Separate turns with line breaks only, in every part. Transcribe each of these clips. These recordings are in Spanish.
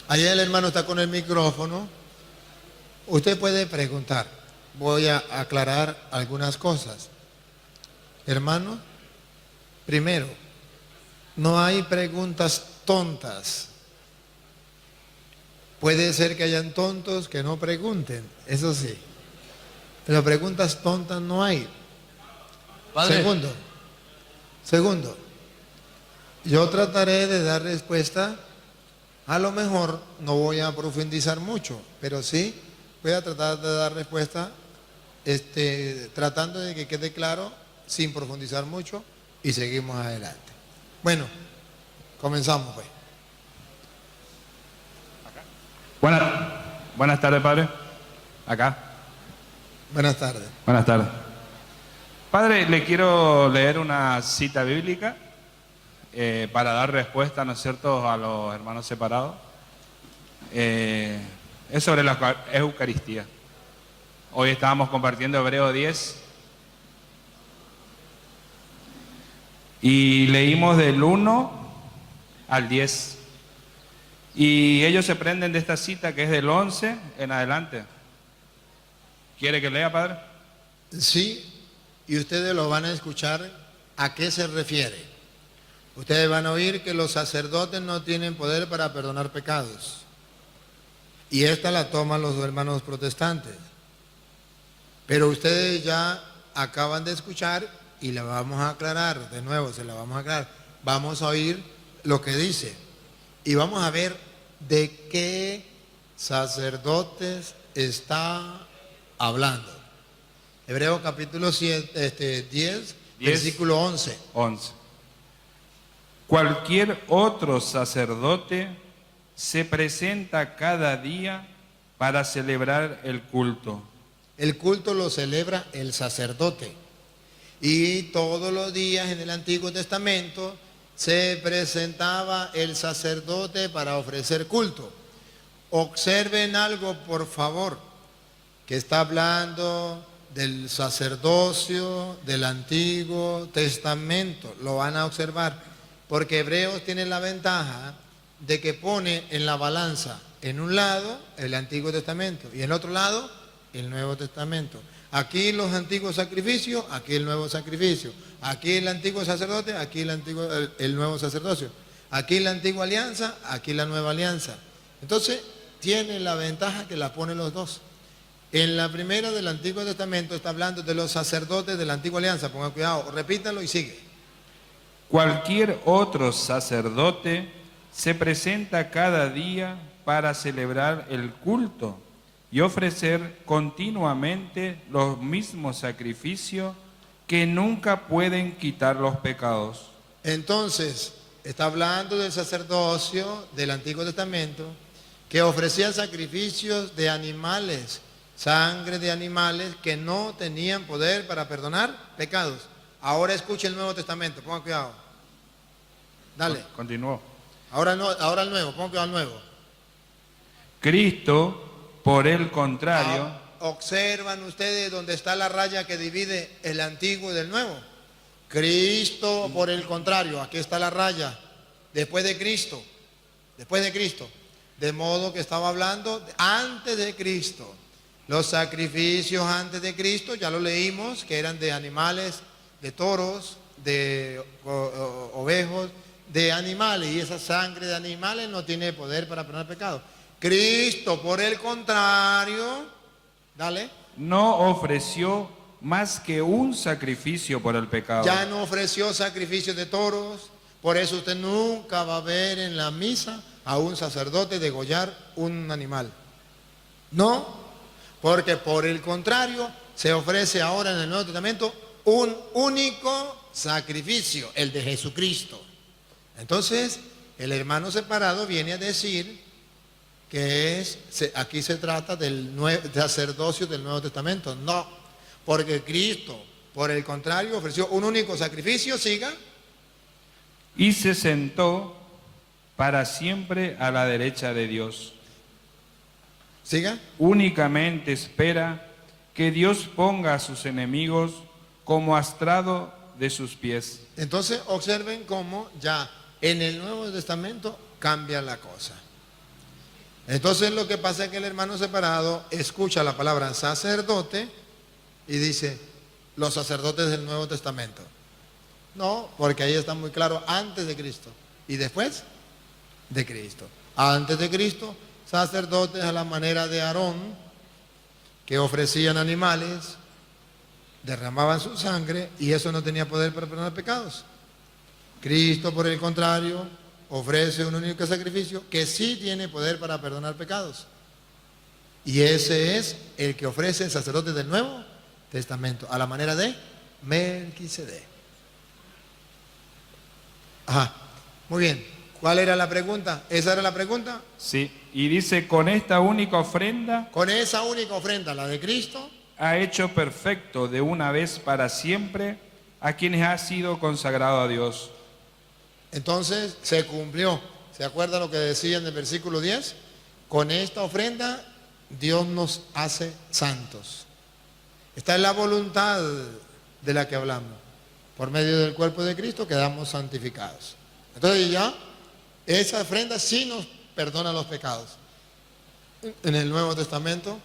Allá el hermano está con el micrófono. Usted puede preguntar. Voy a aclarar algunas cosas. Hermano, primero, no hay preguntas tontas. Puede ser que hayan tontos que no pregunten, eso sí. Pero preguntas tontas no hay.
Padre.
Segundo, yo trataré de dar respuesta. A lo mejor no voy a profundizar mucho, pero sí voy a tratar de dar respuesta tratando de que quede claro sin profundizar mucho y seguimos adelante. Bueno, comenzamos pues.
Buenas tardes, padre. Acá.
Buenas tardes.
Buenas tardes. Padre, le quiero leer una cita bíblica para dar respuesta, ¿no es cierto?, a los hermanos separados. Es sobre la Eucaristía. Hoy estábamos compartiendo Hebreos 10 y leímos del 1 al 10. Y ellos se prenden de esta cita que es del 11 en adelante. ¿Quiere que lea, padre?
Sí, y ustedes lo van a escuchar a qué se refiere. Ustedes van a oír que los sacerdotes no tienen poder para perdonar pecados. Y esta la toman los hermanos protestantes. Pero ustedes ya acaban de escuchar y la vamos a aclarar, de nuevo se la vamos a aclarar. Vamos a oír lo que dice y vamos a ver de qué sacerdotes está hablando. Hebreos capítulo 10, versículo 11.
11. Cualquier otro sacerdote se presenta cada día para celebrar el culto.
El culto lo celebra el sacerdote. Y todos los días en el Antiguo Testamento se presentaba el sacerdote para ofrecer culto. Observen algo, por favor, que está hablando del sacerdocio del Antiguo Testamento. Lo van a observar, porque Hebreos tiene la ventaja de que pone en la balanza, en un lado, el Antiguo Testamento, y en otro lado, el Nuevo Testamento. Aquí los antiguos sacrificios, aquí el nuevo sacrificio. Aquí el antiguo sacerdote, aquí el nuevo sacerdocio. Aquí la antigua alianza, aquí la nueva alianza. Entonces, tiene la ventaja que la ponen los dos. En la primera del Antiguo Testamento está hablando de los sacerdotes de la antigua alianza. Pongan cuidado, repítanlo y sigue.
Cualquier otro sacerdote se presenta cada día para celebrar el culto y ofrecer continuamente los mismos sacrificios que nunca pueden quitar los pecados.
Entonces, está hablando del sacerdocio del Antiguo Testamento que ofrecía sacrificios de animales, sangre de animales que no tenían poder para perdonar pecados. Ahora escuche el Nuevo Testamento, pongan cuidado. Dale.
Continuó.
Ahora no, ahora el nuevo, pongan cuidado al nuevo.
Cristo, por el contrario,
observan ustedes dónde está la raya que divide el antiguo y del nuevo. Cristo, por el contrario, aquí está la raya, después de Cristo, de modo que estaba hablando antes de Cristo. Los sacrificios antes de Cristo, ya lo leímos, que eran de animales, de toros, de ovejos, de animales, y esa sangre de animales no tiene poder para perdonar pecados. Cristo, por el contrario, dale.
No ofreció más que un sacrificio por el pecado.
Ya no ofreció sacrificios de toros, por eso usted nunca va a ver en la misa a un sacerdote degollar un animal. No, porque por el contrario se ofrece ahora en el Nuevo Testamento un único sacrificio, el de Jesucristo. Entonces, el hermano separado viene a decir que aquí se trata del sacerdocio del Nuevo Testamento. No, porque Cristo, por el contrario, ofreció un único sacrificio, siga.
Y se sentó para siempre a la derecha de Dios.
Siga.
Únicamente espera que Dios ponga a sus enemigos como astrado de sus pies.
Entonces, observen cómo ya en el Nuevo Testamento cambia la cosa. Entonces lo que pasa es que el hermano separado escucha la palabra sacerdote y dice, los sacerdotes del Nuevo Testamento. No, porque ahí está muy claro, antes de Cristo y después de Cristo. Antes de Cristo, sacerdotes a la manera de Aarón, que ofrecían animales, derramaban su sangre y eso no tenía poder para perdonar pecados. Cristo, por el contrario, ofrece un único sacrificio que sí tiene poder para perdonar pecados. Y ese es el que ofrece el sacerdote del Nuevo Testamento, a la manera de Melquisedec. Ajá, muy bien. ¿Cuál era la pregunta? ¿Esa era la pregunta?
Sí, y dice, con esta única ofrenda
Con esa única ofrenda, la de Cristo,
ha hecho perfecto de una vez para siempre a quienes ha sido consagrado a Dios.
entonces se cumplió. ¿Se acuerda lo que decía en el versículo 10? Con esta ofrenda Dios nos hace santos. Esta es la voluntad de la que hablamos. Por medio del cuerpo de Cristo quedamos santificados. Entonces ya, esa ofrenda sí nos perdona los pecados. En el Nuevo Testamento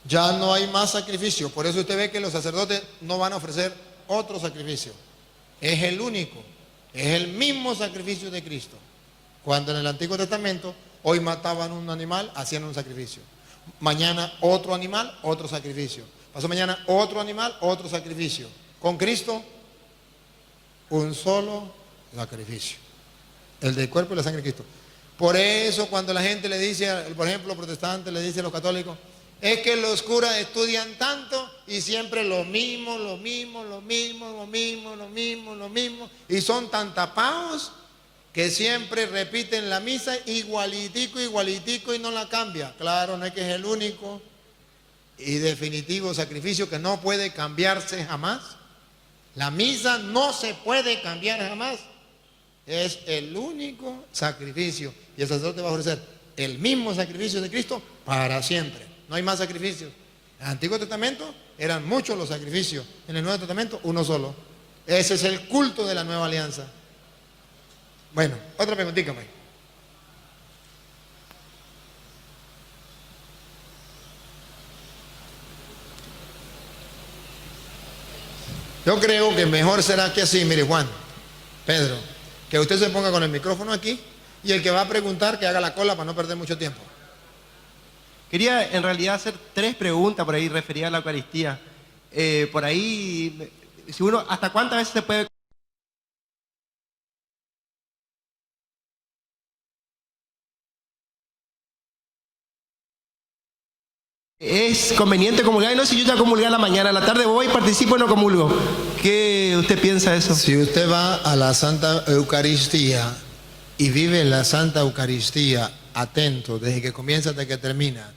ya no hay más sacrificio. Por eso usted ve que los sacerdotes no van a ofrecer otro sacrificio. Es el único. Es el mismo sacrificio de Cristo. Cuando en el Antiguo Testamento, hoy mataban un animal, hacían un sacrificio. Mañana otro animal, otro sacrificio. Pasó mañana otro animal, otro sacrificio. Con Cristo, un solo sacrificio. El del cuerpo y la sangre de Cristo. Por eso cuando la gente le dice, por ejemplo, los protestantes le dicen a los católicos, es que los curas estudian tanto y siempre lo mismo, y son tan tapados que siempre repiten la misa igualitico y no la cambia. Claro, no es que es el único y definitivo sacrificio que no puede cambiarse jamás. La misa no se puede cambiar jamás. Es el único sacrificio y el sacerdote va a ofrecer el mismo sacrificio de Cristo para siempre. No hay más sacrificios. En el Antiguo Testamento eran muchos los sacrificios. En el Nuevo Testamento uno solo. Ese es el culto de la nueva alianza. Bueno, otra preguntita, pues. Yo creo que mejor será que así, mire Juan, Pedro, que usted se ponga con el micrófono aquí y el que va a preguntar que haga la cola para no perder mucho tiempo.
Quería en realidad hacer 3 preguntas por ahí referidas a la Eucaristía. Por ahí, si uno, ¿hasta cuántas veces se puede? ¿Es conveniente comulgar? Y no, si yo ya comulgué a la mañana, a la tarde voy, participo y no comulgo. ¿Qué usted piensa de eso?
Si usted va a la Santa Eucaristía y vive en la Santa Eucaristía atento desde que comienza hasta que termina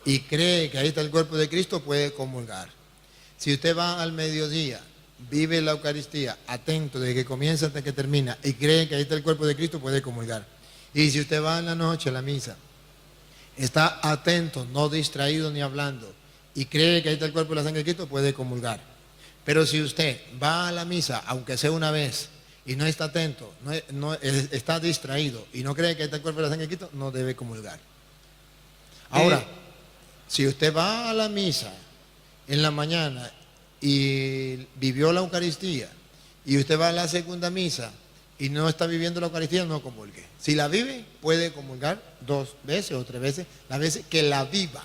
y cree que ahí está el cuerpo de Cristo, puede comulgar. Si usted va al mediodía, vive la Eucaristía atento desde que comienza hasta que termina y cree que ahí está el cuerpo de Cristo, puede comulgar. Y si usted va en la noche a la misa, está atento, no distraído ni hablando, y cree que ahí está el cuerpo y la sangre de Cristo, puede comulgar. Pero si usted va a la misa, aunque sea una vez, y no está atento, está distraído, y no cree que ahí está el cuerpo y la sangre de Cristo, no debe comulgar. Ahora, si usted va a la misa en la mañana y vivió la Eucaristía, y usted va a la segunda misa y no está viviendo la Eucaristía, no comulgue. Si la vive, puede comulgar 2 veces o 3 veces, las veces que la viva,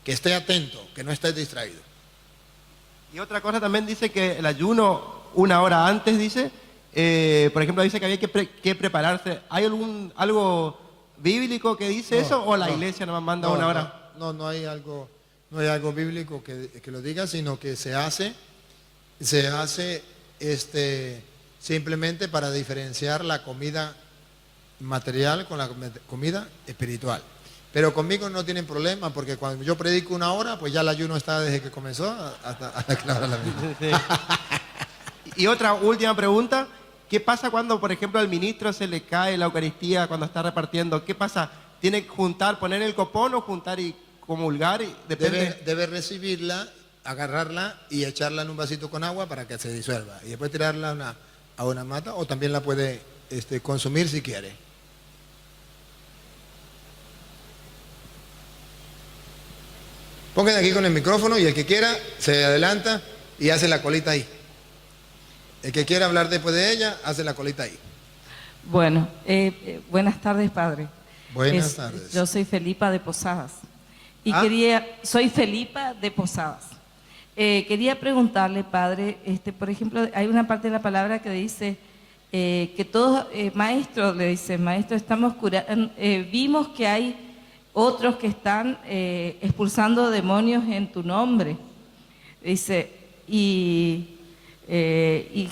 que esté atento, que no esté distraído.
Y otra cosa también dice que el ayuno 1 hora antes, dice, por ejemplo, dice que había que prepararse. ¿Hay algo bíblico que dice eso o la iglesia nomás manda 1 hora?
No hay algo bíblico que lo diga, sino que se hace simplemente para diferenciar la comida material con la comida espiritual. Pero conmigo no tienen problema, porque cuando yo predico 1 hora, pues ya el ayuno está desde que comenzó hasta que la hora la misma.
Sí. Y otra última pregunta, ¿qué pasa cuando, por ejemplo, al ministro se le cae la Eucaristía cuando está repartiendo? ¿Qué pasa? ¿Tiene que juntar, poner el copón o juntar y comulgar? Depende.
Debe recibirla, agarrarla y echarla en un vasito con agua para que se disuelva. Y después tirarla a una mata, o también la puede consumir si quiere. Pónganse aquí con el micrófono y el que quiera se adelanta y hace la colita ahí. El que quiera hablar después de ella, hace la colita ahí.
Bueno, buenas tardes, padre.
Buenas tardes.
Yo soy Felipa de Posadas. Y
¿Ah?
soy Felipa de Posadas. Quería preguntarle, padre, por ejemplo, hay una parte de la palabra que dice que todos, maestro, le dice, maestro, estamos curando, vimos que hay otros que están expulsando demonios en tu nombre. Dice, y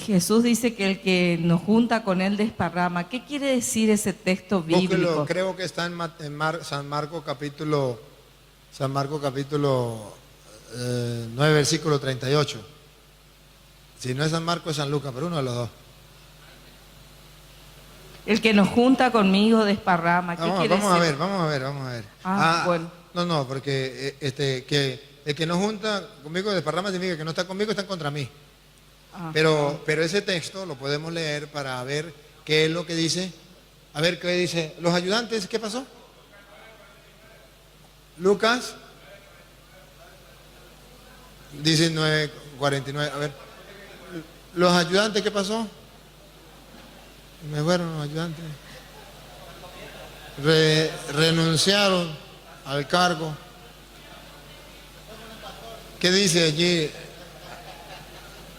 Jesús dice que el que nos junta con él desparrama. ¿Qué quiere decir ese texto bíblico?
Búsquelo, creo que está en San Marcos capítulo 9, versículo 38. Si no es San Marcos, es San Lucas, pero uno de los dos.
El que nos junta conmigo desparrama. ¿Qué quiere
Vamos a
decir?
ver.
Bueno.
No, porque que el que no junta conmigo desparrama significa que no está conmigo, está contra mí. Pero ese texto lo podemos leer para ver qué es lo que dice. A ver qué dice. Los ayudantes, ¿qué pasó? Lucas dice 9:49. A ver. Los ayudantes, ¿qué pasó? Me fueron los ayudantes. Renunciaron al cargo. ¿Qué dice allí?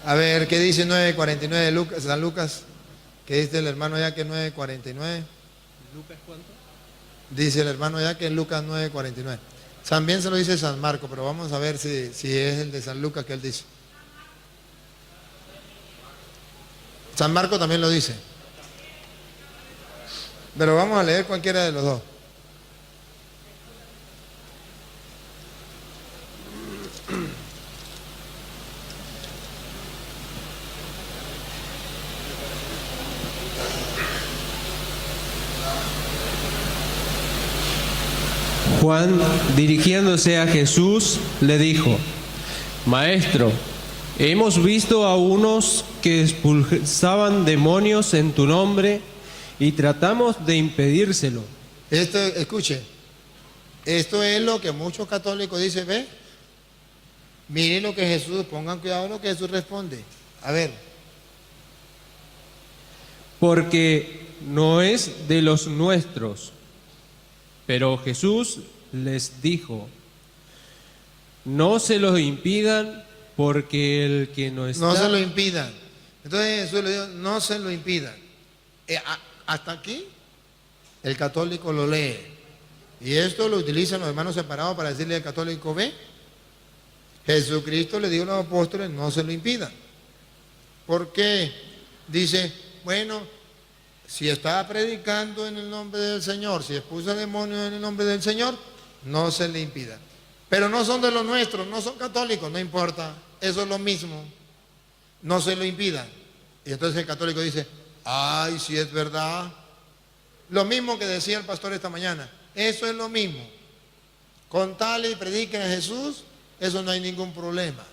A ver, ¿qué dice 9:49 de Lucas, San Lucas? ¿Qué dice el hermano allá que es 9:49?
¿Lucas cuánto?
Dice el hermano allá que es Lucas 9:49. También se lo dice San Marco, pero vamos a ver si es el de San Lucas que él dice. San Marco también lo dice. Pero vamos a leer cualquiera de los dos.
Juan, dirigiéndose a Jesús, le dijo: Maestro, hemos visto a unos que expulsaban demonios en tu nombre y tratamos de impedírselo.
Escuche, esto es lo que muchos católicos dicen, ¿ve? Miren lo que Jesús, pongan cuidado en lo que Jesús responde. A ver.
Porque no es de los nuestros. Pero Jesús les dijo: no se los impidan, porque el que no está...
No se lo impidan. Entonces Jesús le dijo, no se lo impidan. Hasta aquí el católico lo lee. Y esto lo utilizan los hermanos separados para decirle al católico, ve, Jesucristo le dijo a los apóstoles, no se lo impidan. ¿Por qué? Dice, bueno, si está predicando en el nombre del Señor, si expulsa demonios en el nombre del Señor, no se le impida. Pero no son de los nuestros, no son católicos, no importa, eso es lo mismo, no se lo impidan. Y entonces el católico dice, ay, si es verdad. Lo mismo que decía el pastor esta mañana, eso es lo mismo. Con tal y prediquen a Jesús, eso no hay ningún problema.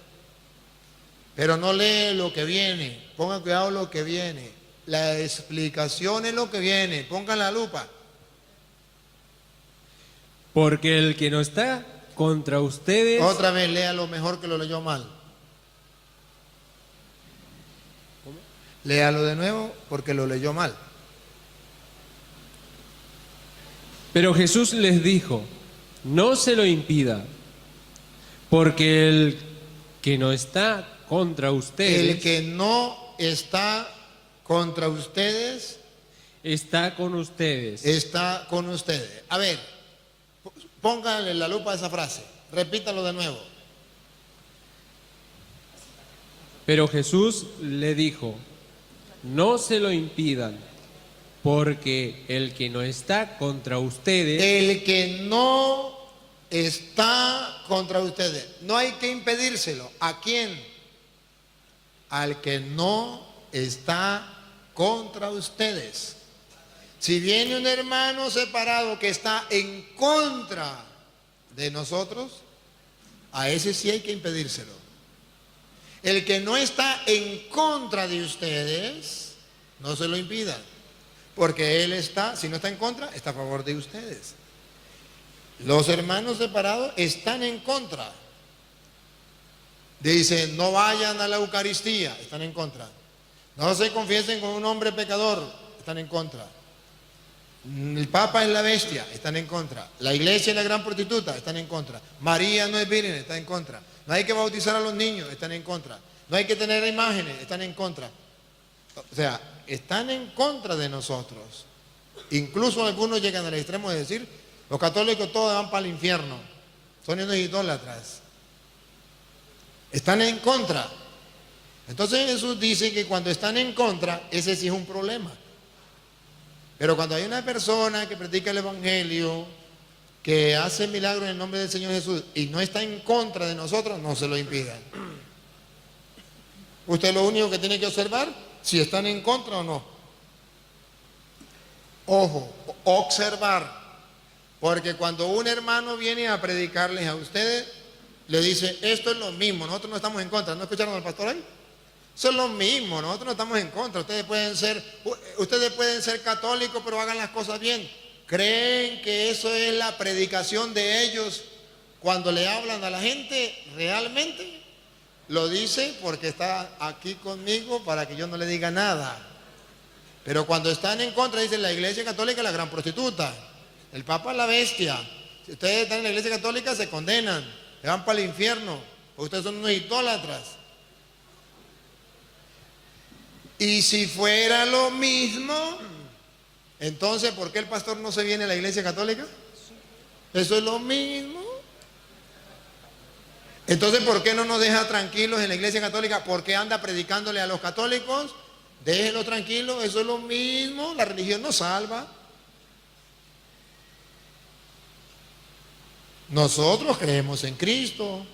Pero no lee lo que viene, pongan cuidado lo que viene. La explicación es lo que viene, pongan la lupa.
Porque el que no está contra ustedes...
Otra vez, lea lo mejor que lo leyó mal. ¿Cómo? Léalo de nuevo porque lo leyó mal.
Pero Jesús les dijo, no se lo impida, porque el que no está contra ustedes...
El que no está contra ustedes...
Está con ustedes.
Está con ustedes. A ver, pónganle la lupa a esa frase. Repítalo de nuevo.
Pero Jesús le dijo, no se lo impidan, porque el que no está contra ustedes...
El que no está contra ustedes. No hay que impedírselo. ¿A quién? Al que no está contra ustedes. Si viene un hermano separado que está en contra de nosotros, a ese sí hay que impedírselo. El que no está en contra de ustedes, no se lo impidan. Porque él está, si no está en contra, está a favor de ustedes. Los hermanos separados están en contra. Dicen, no vayan a la Eucaristía, están en contra. No se confiesen con un hombre pecador, están en contra. El Papa es la bestia, están en contra. La Iglesia es la gran prostituta, están en contra. María no es virgen, está en contra. No hay que bautizar a los niños, están en contra. No hay que tener imágenes, están en contra. O sea, están en contra de nosotros. Incluso algunos llegan al extremo de decir, los católicos todos van para el infierno, son unos idólatras. Están en contra. Entonces Jesús dice que cuando están en contra, ese sí es un problema. Pero cuando hay una persona que predica el Evangelio, que hace milagros en el nombre del Señor Jesús y no está en contra de nosotros, no se lo impidan. Usted lo único que tiene que observar, si están en contra o no. Ojo, observar. Porque cuando un hermano viene a predicarles a ustedes, le dice, esto es lo mismo, nosotros no estamos en contra. ¿No escucharon al pastor ahí? Eso es lo mismo, nosotros no estamos en contra. Ustedes pueden ser católicos, pero hagan las cosas bien. ¿Creen que eso es la predicación de ellos cuando le hablan a la gente realmente? Lo dice porque está aquí conmigo para que yo no le diga nada. Pero cuando están en contra, dicen la Iglesia Católica es la gran prostituta, el Papa es la bestia. Si ustedes están en la Iglesia Católica se condenan, se van para el infierno, porque ustedes son unos idólatras. Y si fuera lo mismo, entonces ¿por qué el pastor no se viene a la Iglesia Católica? Eso es lo mismo. Entonces ¿por qué no nos deja tranquilos en la Iglesia Católica? ¿Por qué anda predicándole a los católicos? Déjenlo tranquilo, eso es lo mismo. La religión nos salva. Nosotros creemos en Cristo.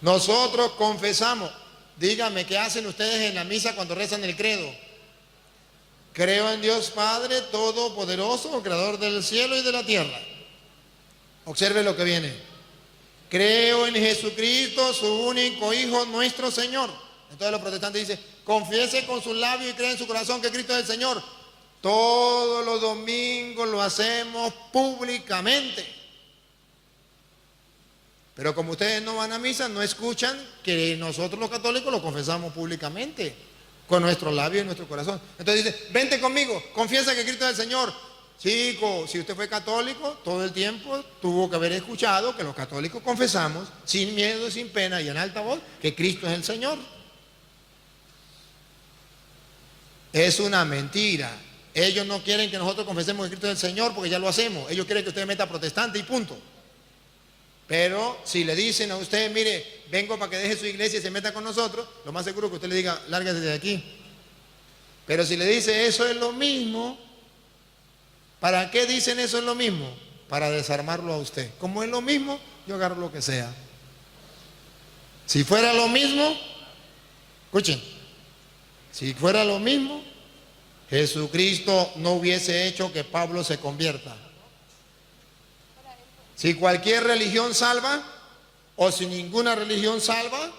Nosotros confesamos. Díganme, ¿qué hacen ustedes en la misa cuando rezan el credo? Creo en Dios Padre Todopoderoso, Creador del cielo y de la tierra. Observe lo que viene. Creo en Jesucristo, su único Hijo, nuestro Señor. Entonces los protestantes dicen, confiese con sus labios y cree en su corazón que Cristo es el Señor. Todos los domingos lo hacemos públicamente. Pero como ustedes no van a misa, no escuchan que nosotros los católicos lo confesamos públicamente, con nuestros labios y nuestro corazón. Entonces dice, vente conmigo, confiesa que Cristo es el Señor. Chico, si usted fue católico, todo el tiempo tuvo que haber escuchado que los católicos confesamos, sin miedo, sin pena y en alta voz, que Cristo es el Señor. Es una mentira. Ellos no quieren que nosotros confesemos que Cristo es el Señor porque ya lo hacemos. Ellos quieren que usted meta protestante y punto. Pero si le dicen a usted, mire, vengo para que deje su iglesia y se meta con nosotros, lo más seguro es que usted le diga, lárgase de aquí. Pero si le dice, eso es lo mismo, ¿para qué dicen eso es lo mismo? Para desarmarlo a usted. Como es lo mismo, yo agarro lo que sea. Si fuera lo mismo, escuchen, si fuera lo mismo, Jesucristo no hubiese hecho que Pablo se convierta. Si cualquier religión salva, o si ninguna religión salva,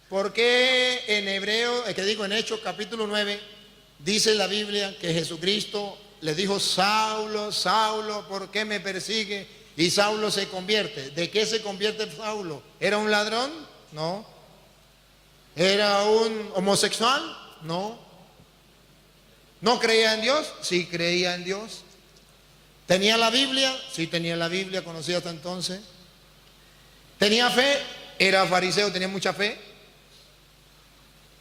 ¿por qué en Hechos capítulo 9, dice la Biblia que Jesucristo le dijo, Saulo, Saulo, ¿por qué me persigue? Y Saulo se convierte. ¿De qué se convierte Saulo? ¿Era un ladrón? No. ¿Era un homosexual? No. ¿No creía en Dios? Sí creía en Dios. ¿Tenía la Biblia? Sí tenía la Biblia, conocía hasta entonces. ¿Tenía fe? Era fariseo, tenía mucha fe.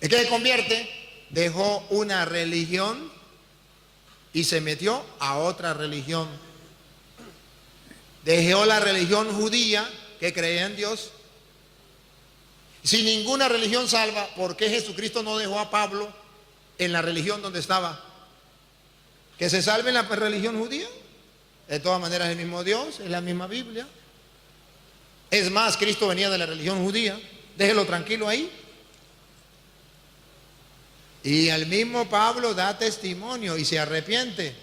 ¿Es que se convierte? Dejó una religión y se metió a otra religión. Dejó la religión judía, que creía en Dios. Si ninguna religión salva, ¿por qué Jesucristo no dejó a Pablo en la religión donde estaba? ¿Que se salve en la religión judía? De todas maneras, el mismo Dios, es la misma Biblia. Es más, Cristo venía de la religión judía. Déjelo tranquilo ahí. Y el mismo Pablo da testimonio y se arrepiente,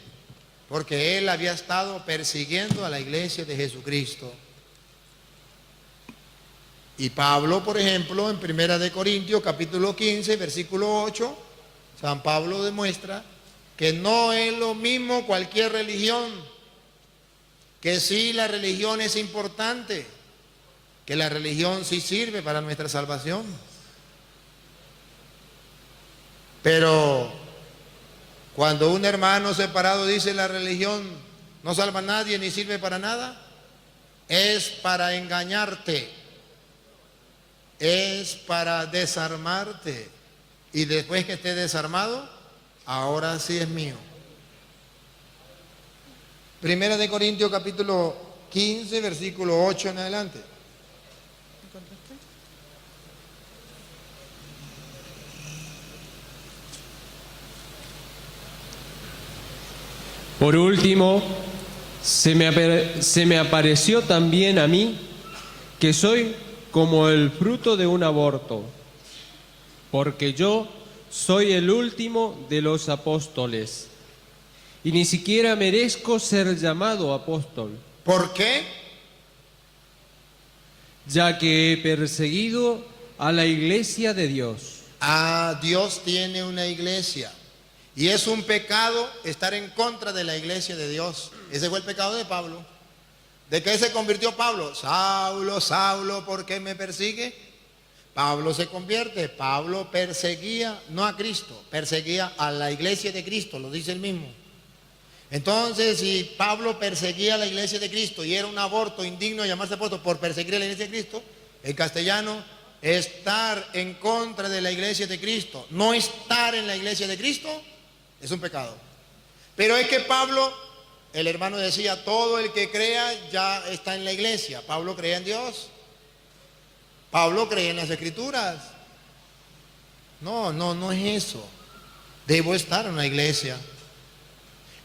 porque él había estado persiguiendo a la iglesia de Jesucristo. Y Pablo, por ejemplo, en 1 Corintios capítulo 15, versículo 8, San Pablo demuestra que no es lo mismo cualquier religión, que sí, la religión es importante, que la religión sí sirve para nuestra salvación. Pero cuando un hermano separado dice la religión no salva a nadie ni sirve para nada, es para engañarte, es para desarmarte. Y después que esté desarmado, ahora sí es mío. Primera de Corintios capítulo 15, versículo 8 en adelante.
Por último, se me apareció también a mí que soy como el fruto de un aborto, porque yo soy el último de los apóstoles y ni siquiera merezco ser llamado apóstol,
¿Por qué?
ya que he perseguido a la iglesia de Dios.
Ah, Dios tiene una iglesia. Y es un pecado estar en contra de la iglesia de Dios. Ese fue el pecado de Pablo. ¿De qué se convirtió Pablo? Saulo, Saulo, ¿por qué me persigue? Pablo se convierte. Pablo perseguía, no a Cristo, perseguía a la iglesia de Cristo, lo dice él mismo. Entonces, si Pablo perseguía a la iglesia de Cristo y era un aborto indigno de llamarse apóstol por perseguir a la iglesia de Cristo, en castellano, estar en contra de la iglesia de Cristo, no estar en la iglesia de Cristo, es un pecado. Pero es que Pablo, el hermano decía, todo el que crea ya está en la iglesia. Pablo creía en Dios. Pablo creía en las Escrituras. No es eso. Debo estar en una iglesia.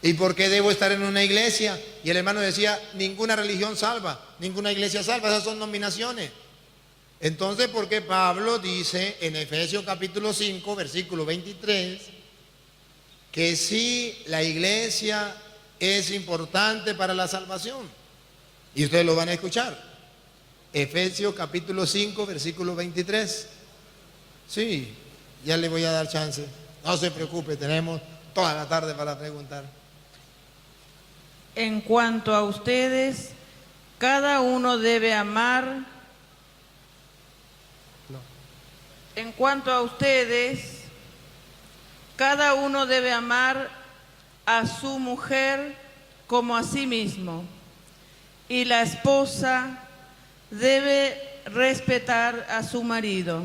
¿Y por qué debo estar en una iglesia? Y el hermano decía, ninguna religión salva, ninguna iglesia salva, esas son nominaciones. Entonces, ¿por qué Pablo dice en Efesios capítulo 5, versículo 23, que sí, la iglesia es importante para la salvación? Y ustedes lo van a escuchar. Efesios capítulo 5, versículo 23. Sí, ya le voy a dar chance. No se preocupe, tenemos toda la tarde para preguntar.
En cuanto a ustedes, cada uno debe amar. En cuanto a ustedes, cada uno debe amar a su mujer como a sí mismo, y la esposa debe respetar a su marido.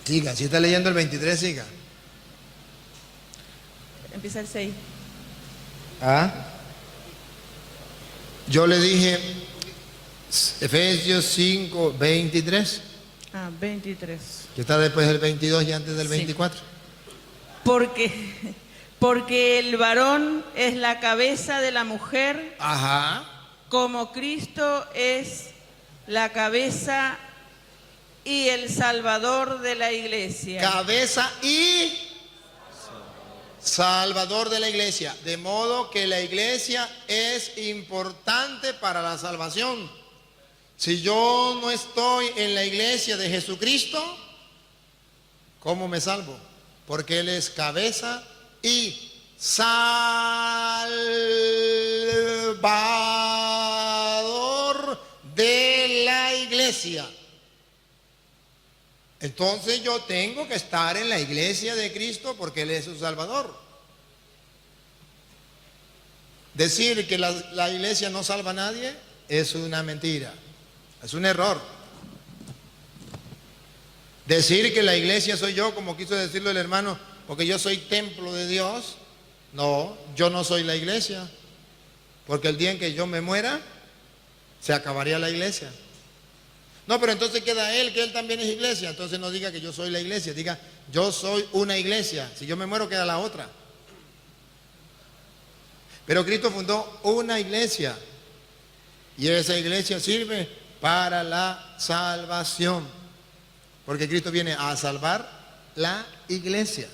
Siga, si está leyendo el 23, siga.
Empieza el 6.
¿Ah? Yo le dije Efesios 5, 23.
23.
Que está después del 22 y antes del
Sí.
24.
Porque el varón es la cabeza de la mujer,
Ajá.
como Cristo es la cabeza y el Salvador de la iglesia.
Cabeza y Salvador de la iglesia. De modo que la iglesia es importante para la salvación. Si yo no estoy en la iglesia de Jesucristo, ¿cómo me salvo? Porque Él es cabeza y Salvador de la iglesia. Entonces yo tengo que estar en la iglesia de Cristo porque Él es su Salvador. Decir que la iglesia no salva a nadie es una mentira, es un error. Decir que la iglesia soy yo, como quiso decirlo el hermano, porque yo soy templo de Dios. No, yo no soy la iglesia, porque el día en que yo me muera, se acabaría la iglesia. No, pero entonces queda Él, que Él también es iglesia. Entonces no diga que yo soy la iglesia, diga yo soy una iglesia. Si yo me muero queda la otra. Pero Cristo fundó una iglesia y esa iglesia sirve para la salvación, porque Cristo viene a salvar la iglesia.